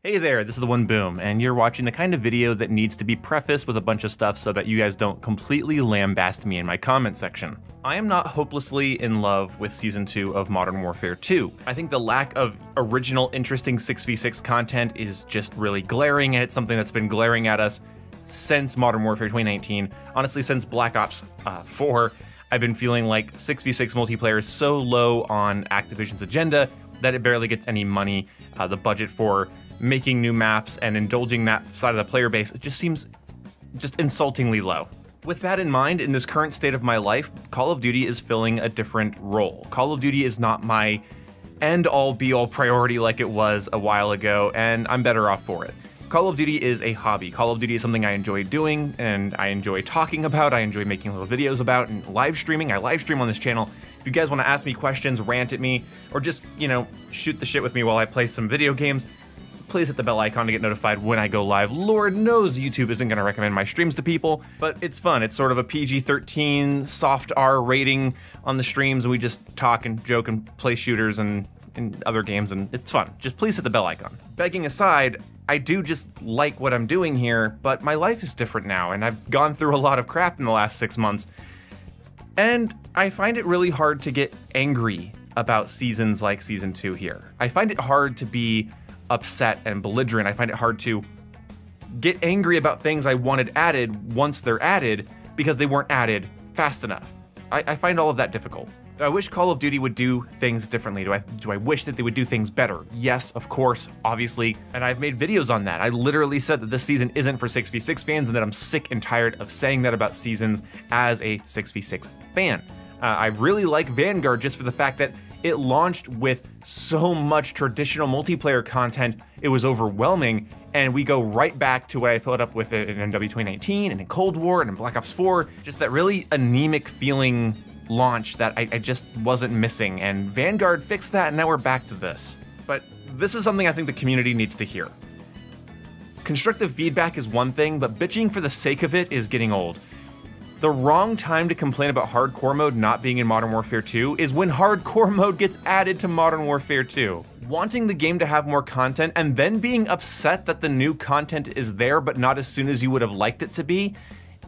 Hey there, this is the One Boom, and you're watching the kind of video that needs to be prefaced with a bunch of stuff so that you guys don't completely lambast me in my comment section. I am not hopelessly in love with Season 2 of Modern Warfare 2. I think the lack of original, interesting 6v6 content is just really glaring, and it's something that's been glaring at us since Modern Warfare 2019. Honestly, since Black Ops 4, I've been feeling like 6v6 multiplayer is so low on Activision's agenda that it barely gets any money. The budget for making new maps and indulging that side of the player base, it just seems just insultingly low. With that in mind, in this current state of my life, Call of Duty is filling a different role. Call of Duty is not my end-all be-all priority like it was a while ago, and I'm better off for it. Call of Duty is a hobby. Call of Duty is something I enjoy doing, and I enjoy talking about, I enjoy making little videos about, and live streaming. I live stream on this channel. If you guys want to ask me questions, rant at me, or just, shoot the shit with me while I play some video games, please hit the bell icon to get notified when I go live. Lord knows YouTube isn't going to recommend my streams to people, but it's fun. It's sort of a PG-13 soft R rating on the streams, and we just talk and joke and play shooters and other games, and it's fun. Just please hit the bell icon. Begging aside, I do just like what I'm doing here, but my life is different now, and I've gone through a lot of crap in the last 6 months, and I find it really hard to get angry about seasons like Season 2 here. I find it hard to be upset and belligerent. I find it hard to get angry about things I wanted added once they're added because they weren't added fast enough. I find all of that difficult. I wish Call of Duty would do things differently. Do I wish that they would do things better? Yes, of course, obviously, and I've made videos on that. I literally said that this season isn't for 6v6 fans and that I'm sick and tired of saying that about seasons as a 6v6 fan. I really like Vanguard just for the fact that it launched with so much traditional multiplayer content, it was overwhelming, and we go right back to what I put up with in MWII 2019 and in Cold War and in Black Ops 4, just that really anemic feeling launch that I just wasn't missing, and Vanguard fixed that, and now we're back to this. But this is something I think the community needs to hear. Constructive feedback is one thing, but bitching for the sake of it is getting old. The wrong time to complain about hardcore mode not being in Modern Warfare 2 is when hardcore mode gets added to Modern Warfare 2. Wanting the game to have more content and then being upset that the new content is there but not as soon as you would have liked it to be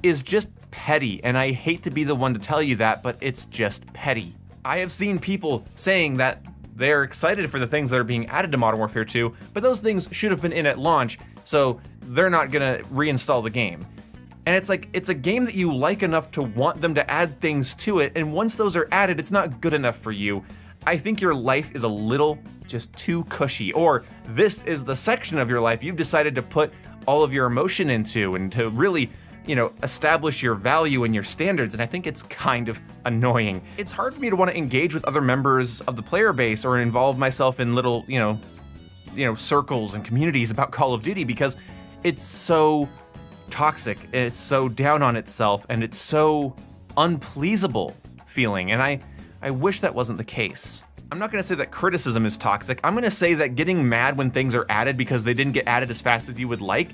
is just petty, and I hate to be the one to tell you that, but it's just petty. I have seen people saying that they're excited for the things that are being added to Modern Warfare 2, but those things should have been in at launch, so they're not gonna reinstall the game. And it's like, it's a game that you like enough to want them to add things to it, and once those are added, it's not good enough for you. I think your life is a little just too cushy, or this is the section of your life you've decided to put all of your emotion into and to really, establish your value and your standards, and I think it's kind of annoying. It's hard for me to want to engage with other members of the player base or involve myself in little, circles and communities about Call of Duty because it's so toxic, and it's so down on itself, and it's so unpleasable feeling, and I wish that wasn't the case. I'm not gonna say that criticism is toxic. I'm gonna say that getting mad when things are added because they didn't get added as fast as you would like,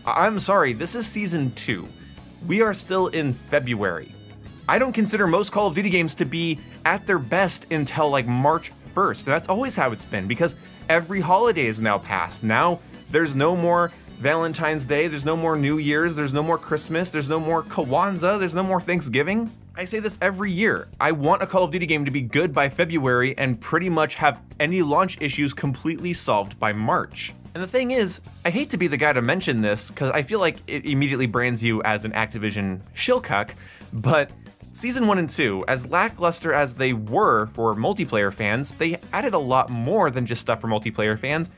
I'm sorry, this is Season 2. We are still in February. I don't consider most Call of Duty games to be at their best until like March 1st, and that's always how it's been because every holiday is now passed. Now there's no more Valentine's Day, there's no more New Year's, there's no more Christmas, there's no more Kwanzaa, there's no more Thanksgiving. I say this every year. I want a Call of Duty game to be good by February and pretty much have any launch issues completely solved by March. And the thing is, I hate to be the guy to mention this because I feel like it immediately brands you as an Activision shillcuck, but Season 1 and 2, as lackluster as they were for multiplayer fans, they added a lot more than just stuff for multiplayer fans,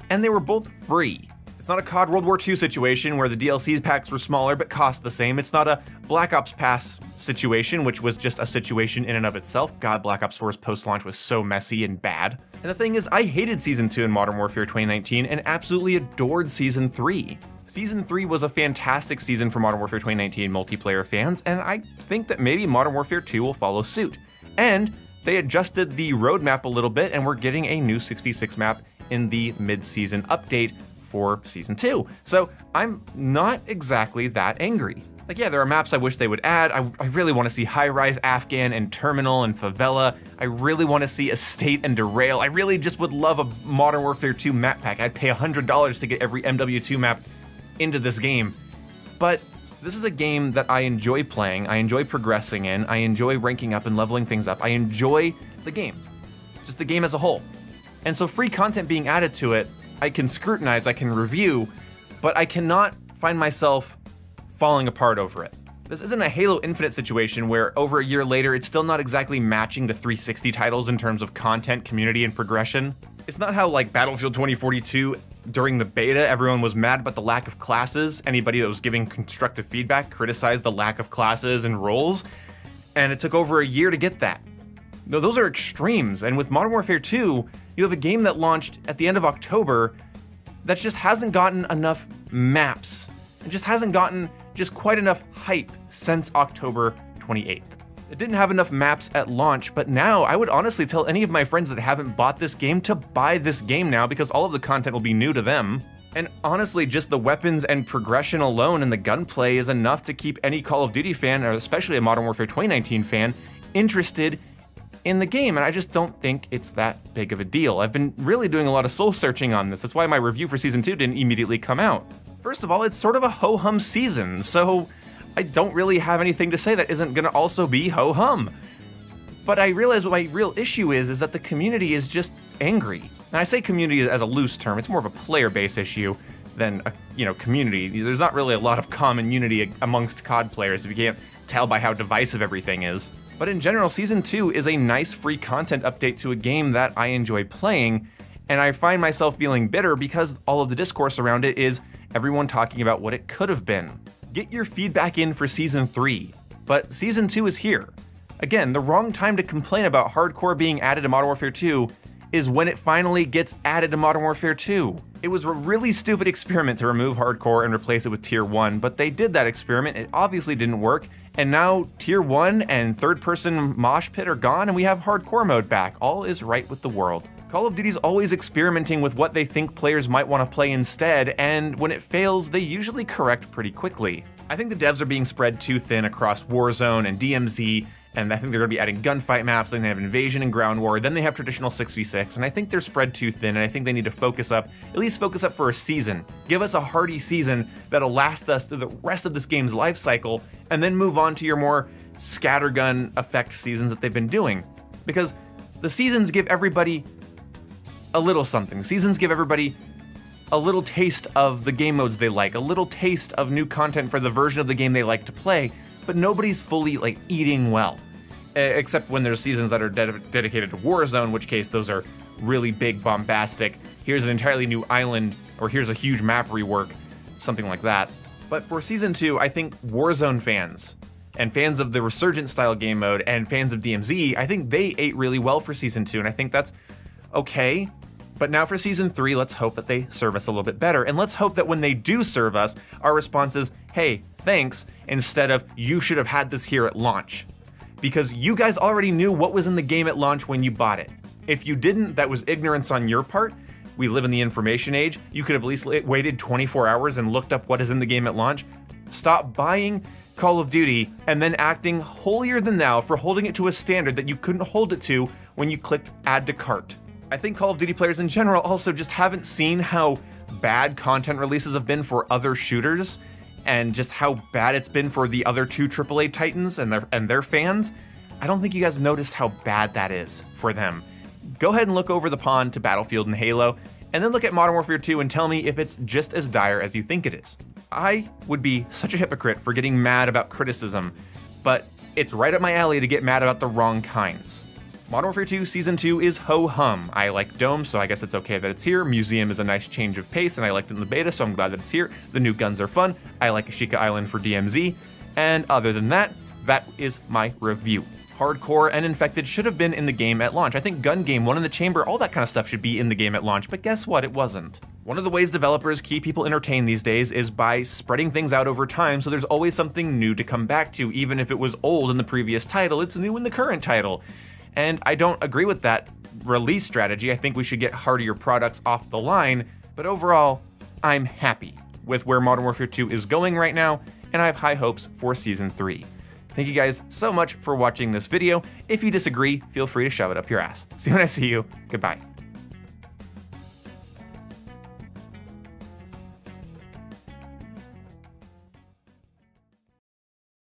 and they were both free. It's not a COD World War II situation where the DLC packs were smaller but cost the same. It's not a Black Ops Pass situation, which was just a situation in and of itself. God, Black Ops 4's post-launch was so messy and bad. And the thing is, I hated Season 2 in Modern Warfare 2019 and absolutely adored Season 3. Season 3 was a fantastic season for Modern Warfare 2019 multiplayer fans, and I think that maybe Modern Warfare 2 will follow suit. And they adjusted the roadmap a little bit, and we're getting a new 6v6 map in the mid-season update for Season 2. So I'm not exactly that angry. Like, yeah, there are maps I wish they would add. I really want to see High-Rise, Afghan, and Terminal, and Favela. I really want to see Estate and Derail. I really just would love a Modern Warfare 2 map pack. I'd pay $100 to get every MW2 map into this game. But this is a game that I enjoy playing, I enjoy progressing in, I enjoy ranking up and leveling things up. I enjoy the game, just the game as a whole. And so free content being added to it, I can scrutinize, I can review, but I cannot find myself falling apart over it. This isn't a Halo Infinite situation where over a year later it's still not exactly matching the 360 titles in terms of content, community, and progression. It's not how like Battlefield 2042 during the beta everyone was mad about the lack of classes. Anybody that was giving constructive feedback criticized the lack of classes and roles, and it took over a year to get that. No, those are extremes, and with Modern Warfare 2, you have a game that launched at the end of October that just hasn't gotten enough maps. It just hasn't gotten just quite enough hype since October 28th. It didn't have enough maps at launch, but now I would honestly tell any of my friends that haven't bought this game to buy this game now because all of the content will be new to them. And honestly, just the weapons and progression alone and the gunplay is enough to keep any Call of Duty fan, or especially a Modern Warfare 2019 fan, interested in the game, and I just don't think it's that big of a deal. I've been really doing a lot of soul searching on this. That's why my review for Season 2 didn't immediately come out. First of all, it's sort of a ho-hum season, so I don't really have anything to say that isn't gonna also be ho-hum. But I realize what my real issue is that the community is just angry. And I say community as a loose term, it's more of a player-based issue than a community. There's not really a lot of common unity amongst COD players if you can't tell by how divisive everything is. But in general, Season 2 is a nice free content update to a game that I enjoy playing, and I find myself feeling bitter because all of the discourse around it is everyone talking about what it could have been. Get your feedback in for Season 3, but Season 2 is here. Again, the wrong time to complain about hardcore being added to Modern Warfare 2 is when it finally gets added to Modern Warfare 2. It was a really stupid experiment to remove hardcore and replace it with Tier 1, but they did that experiment, it obviously didn't work, and now Tier 1 and third-person mosh pit are gone and we have hardcore mode back. All is right with the world. Call of Duty's always experimenting with what they think players might want to play instead, and when it fails, they usually correct pretty quickly. I think the devs are being spread too thin across Warzone and DMZ, and I think they're going to be adding gunfight maps, then they have Invasion and Ground War, then they have traditional 6v6, and I think they're spread too thin, and I think they need to focus up, at least focus up for a season. Give us a hearty season that'll last us through the rest of this game's life cycle, and then move on to your more scattergun effect seasons that they've been doing. Because the seasons give everybody a little something. Seasons give everybody a little taste of the game modes they like, a little taste of new content for the version of the game they like to play, but nobody's fully like eating well. Except when there's seasons that are dedicated to Warzone, in which case those are really big, bombastic, here's an entirely new island, or here's a huge map rework, something like that. But for Season 2, I think Warzone fans, and fans of the Resurgent style game mode, and fans of DMZ, I think they ate really well for Season 2, and I think that's okay. But now for Season 3, let's hope that they serve us a little bit better, and let's hope that when they do serve us, our response is, hey, thanks, instead of, you should have had this here at launch. Because you guys already knew what was in the game at launch when you bought it. If you didn't, that was ignorance on your part. We live in the information age. You could have at least waited 24 hours and looked up what is in the game at launch. Stop buying Call of Duty and then acting holier than thou for holding it to a standard that you couldn't hold it to when you clicked add to cart. I think Call of Duty players in general also just haven't seen how bad content releases have been for other shooters, and just how bad it's been for the other two AAA titans and their fans. I don't think you guys noticed how bad that is for them. Go ahead and look over the pond to Battlefield and Halo, and then look at Modern Warfare 2 and tell me if it's just as dire as you think it is. I would be such a hypocrite for getting mad about criticism, but it's right up my alley to get mad about the wrong kinds. Modern Warfare 2 Season 2 is ho-hum. I like Dome, so I guess it's okay that it's here. Museum is a nice change of pace, and I liked it in the beta, so I'm glad that it's here. The new guns are fun. I like Ashika Island for DMZ. And other than that, that is my review. Hardcore and Infected should have been in the game at launch. I think Gun Game, One in the Chamber, all that kind of stuff should be in the game at launch, but guess what? It wasn't. One of the ways developers keep people entertained these days is by spreading things out over time, so there's always something new to come back to. Even if it was old in the previous title, it's new in the current title. And I don't agree with that release strategy. I think we should get hardier products off the line, but overall, I'm happy with where Modern Warfare 2 is going right now, and I have high hopes for Season 3. Thank you guys so much for watching this video. If you disagree, feel free to shove it up your ass. See you when I see you. Goodbye.